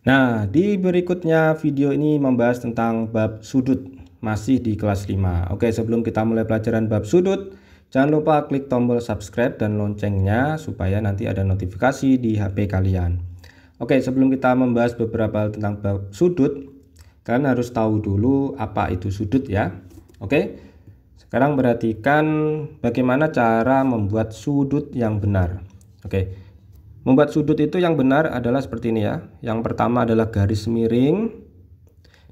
Nah, di berikutnya video ini membahas tentang bab sudut, masih di kelas 5. Oke, sebelum kita mulai pelajaran bab sudut, jangan lupa klik tombol subscribe dan loncengnya supaya nanti ada notifikasi di HP kalian. Oke, sebelum kita membahas beberapa hal tentang bab sudut, kalian harus tahu dulu apa itu sudut ya. Oke, sekarang perhatikan bagaimana cara membuat sudut yang benar. Oke. Membuat sudut itu yang benar adalah seperti ini ya. Yang pertama adalah garis miring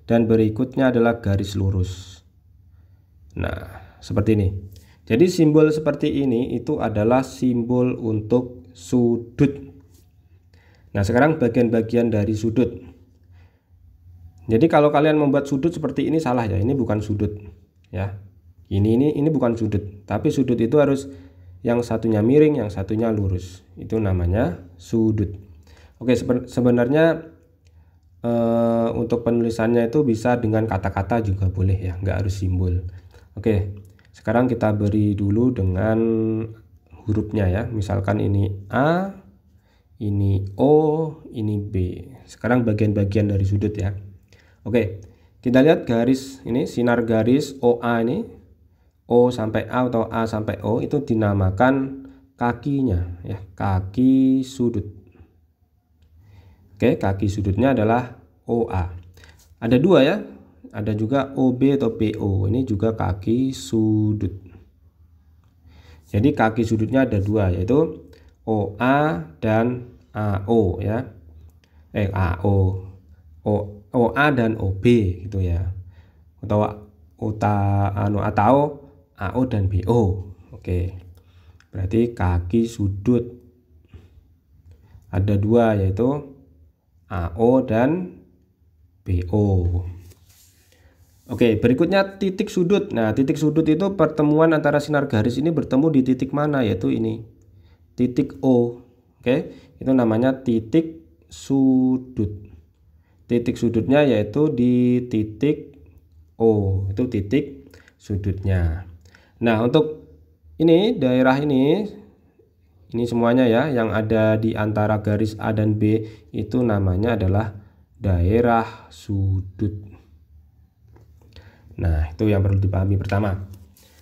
dan berikutnya adalah garis lurus. Nah, seperti ini. Jadi simbol seperti ini itu adalah simbol untuk sudut. Nah, sekarang bagian-bagian dari sudut. Jadi kalau kalian membuat sudut seperti ini salah ya. Ini bukan sudut ya. Ini bukan sudut, tapi sudut itu harus yang satunya miring, yang satunya lurus. Itu namanya sudut. Oke, sebenarnya untuk penulisannya itu bisa dengan kata-kata juga boleh ya, nggak harus simbol. Oke, sekarang kita beri dulu dengan hurufnya ya. Misalkan ini A, ini O, ini B. Sekarang bagian-bagian dari sudut ya. Oke, kita lihat garis ini, sinar garis OA ini. O sampai A atau A sampai O itu dinamakan kakinya ya, kaki sudut. Oke, kaki sudutnya adalah OA. Ada dua ya, ada juga OB atau BO. Ini juga kaki sudut. Jadi kaki sudutnya ada dua, yaitu OA dan AO ya. AO. OA dan OB gitu ya. Atau AO dan BO. Oke. Berarti kaki sudut ada dua, yaitu AO dan BO. Oke, berikutnya titik sudut. Nah, titik sudut itu pertemuan antara sinar garis ini bertemu di titik mana, yaitu ini. Titik O. Oke, itu namanya titik sudut. Titik sudutnya yaitu di titik O. Itu titik sudutnya. Nah, untuk ini daerah ini semuanya ya yang ada di antara garis A dan B itu namanya adalah daerah sudut. Nah, itu yang perlu dipahami pertama.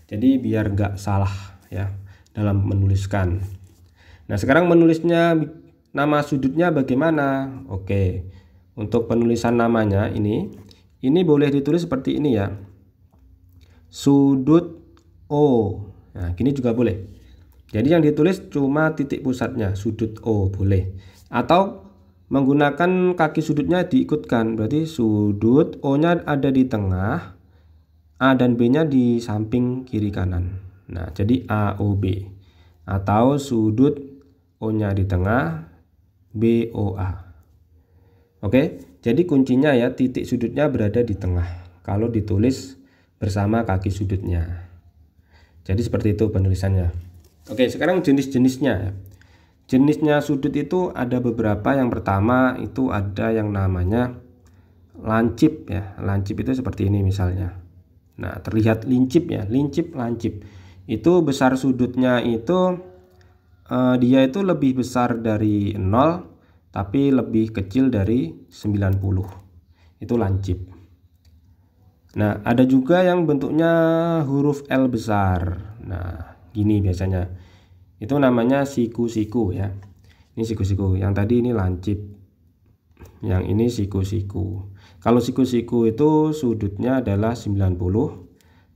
Jadi biar nggak salah ya dalam menuliskan. Nah, sekarang menulisnya nama sudutnya bagaimana? Oke. Untuk penulisan namanya ini boleh ditulis seperti ini ya. Sudut O. Nah, gini juga boleh. Jadi yang ditulis cuma titik pusatnya, sudut O boleh. Atau menggunakan kaki sudutnya diikutkan. Berarti sudut O-nya ada di tengah, A dan B-nya di samping kiri kanan. Nah, jadi AOB. Atau sudut O-nya di tengah, BOA. Oke, jadi kuncinya ya titik sudutnya berada di tengah kalau ditulis bersama kaki sudutnya. Jadi seperti itu penulisannya. Oke, sekarang jenis-jenisnya. Jenisnya sudut itu ada beberapa. Yang pertama itu ada yang namanya lancip ya. Lancip itu seperti ini misalnya. Nah, terlihat lincip ya, lincip, lancip. Itu besar sudutnya itu dia itu lebih besar dari 0 tapi lebih kecil dari 90. Itu lancip. Nah, ada juga yang bentuknya huruf L besar. Nah, gini biasanya. Itu namanya siku-siku ya. Ini siku-siku. Yang tadi ini lancip. Yang ini siku-siku. Kalau siku-siku itu sudutnya adalah 90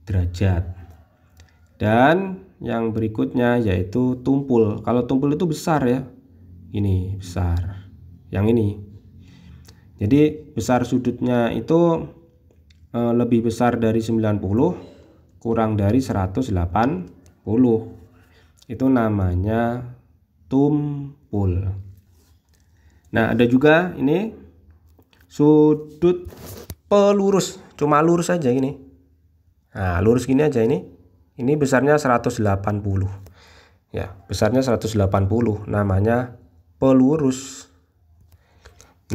derajat. Dan yang berikutnya yaitu tumpul. Kalau tumpul itu besar ya. Ini besar. Yang ini. Jadi besar sudutnya itu lebih besar dari 90 kurang dari 180. Itu namanya tumpul. Nah, ada juga ini sudut pelurus, cuma lurus aja gini. Nah, lurus gini aja ini. Ini besarnya 180. Ya, besarnya 180 namanya pelurus.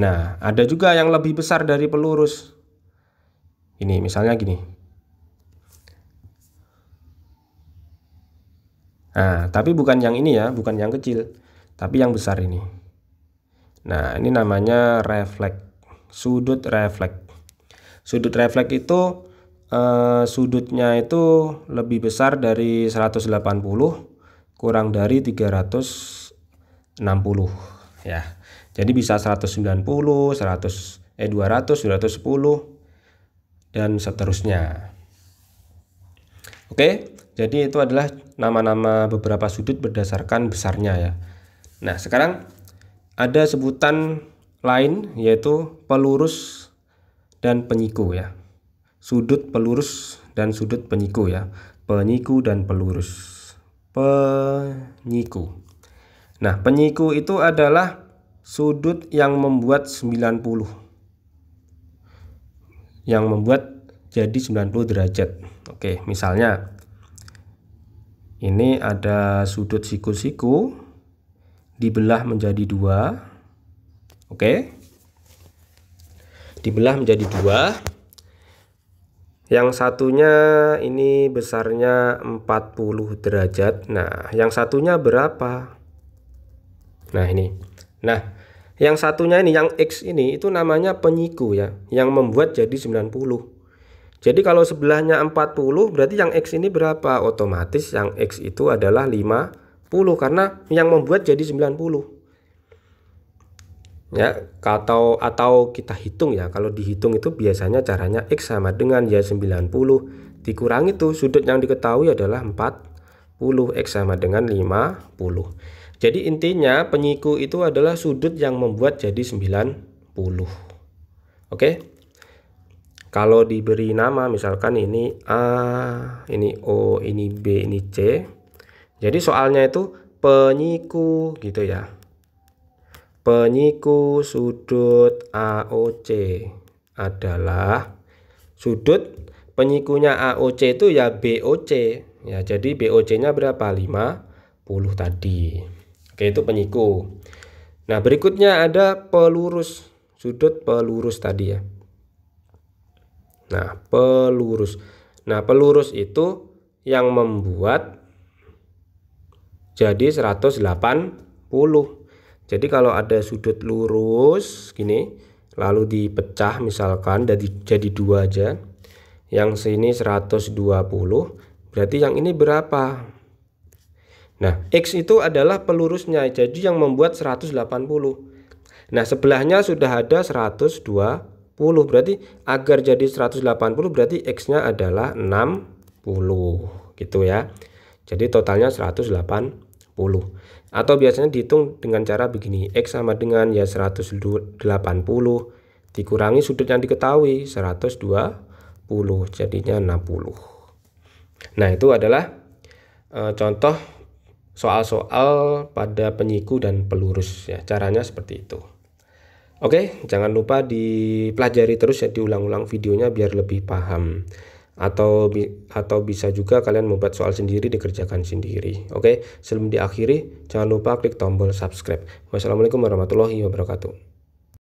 Nah, ada juga yang lebih besar dari pelurus. Ini misalnya gini. Nah, tapi bukan yang ini ya, bukan yang kecil, tapi yang besar ini. Nah, ini namanya refleks, sudut refleks. Sudut refleks itu sudutnya itu lebih besar dari 180 kurang dari 360 ya. Jadi bisa 190, 200, 210 dan seterusnya. Oke, jadi itu adalah nama-nama beberapa sudut berdasarkan besarnya ya. Nah, sekarang ada sebutan lain yaitu pelurus dan penyiku ya. Sudut pelurus dan sudut penyiku ya. Penyiku dan pelurus. Penyiku. Nah, penyiku itu adalah sudut yang membuat 90. Yang membuat jadi 90 derajat. Oke, misalnya ini ada sudut siku-siku dibelah menjadi 2. Oke. Dibelah menjadi 2. Yang satunya ini besarnya 40 derajat. Nah, yang satunya berapa? Nah, ini. Nah, yang satunya ini, yang X ini, itu namanya penyiku ya, yang membuat jadi 90. Jadi kalau sebelahnya 40, berarti yang X ini berapa? Otomatis yang X itu adalah 50, karena yang membuat jadi 90. Ya, atau kita hitung ya. Kalau dihitung itu biasanya caranya X sama dengan ya 90 dikurangi tuh sudut yang diketahui adalah 40, X sama dengan 50. Jadi intinya penyiku itu adalah sudut yang membuat jadi 90. Oke. Kalau diberi nama misalkan ini A, ini O, ini B, ini C. Jadi soalnya itu penyiku gitu ya. Penyiku sudut AOC adalah sudut penyikunya AOC itu ya BOC ya. Jadi BOC-nya berapa? 50 tadi. Oke, itu penyiku. Nah, berikutnya ada pelurus, sudut pelurus tadi ya. Nah, pelurus. Nah, pelurus itu yang membuat jadi 180. Jadi kalau ada sudut lurus gini, lalu dipecah misalkan jadi 2 aja. Yang sini 120, berarti yang ini berapa? Nah, X itu adalah pelurusnya, jadi yang membuat 180. Nah, sebelahnya sudah ada 120, berarti agar jadi 180 berarti X-nya adalah 60 gitu ya. Jadi totalnya 180. Atau biasanya dihitung dengan cara begini, X sama dengan ya 180 dikurangi sudut yang diketahui 120, jadinya 60. Nah, itu adalah contoh soal-soal pada penyiku dan pelurus ya, caranya seperti itu. Oke, jangan lupa dipelajari terus ya, diulang-ulang videonya biar lebih paham. Atau bisa juga kalian membuat soal sendiri, dikerjakan sendiri. Oke, sebelum diakhiri jangan lupa klik tombol subscribe. Wassalamualaikum warahmatullahi wabarakatuh.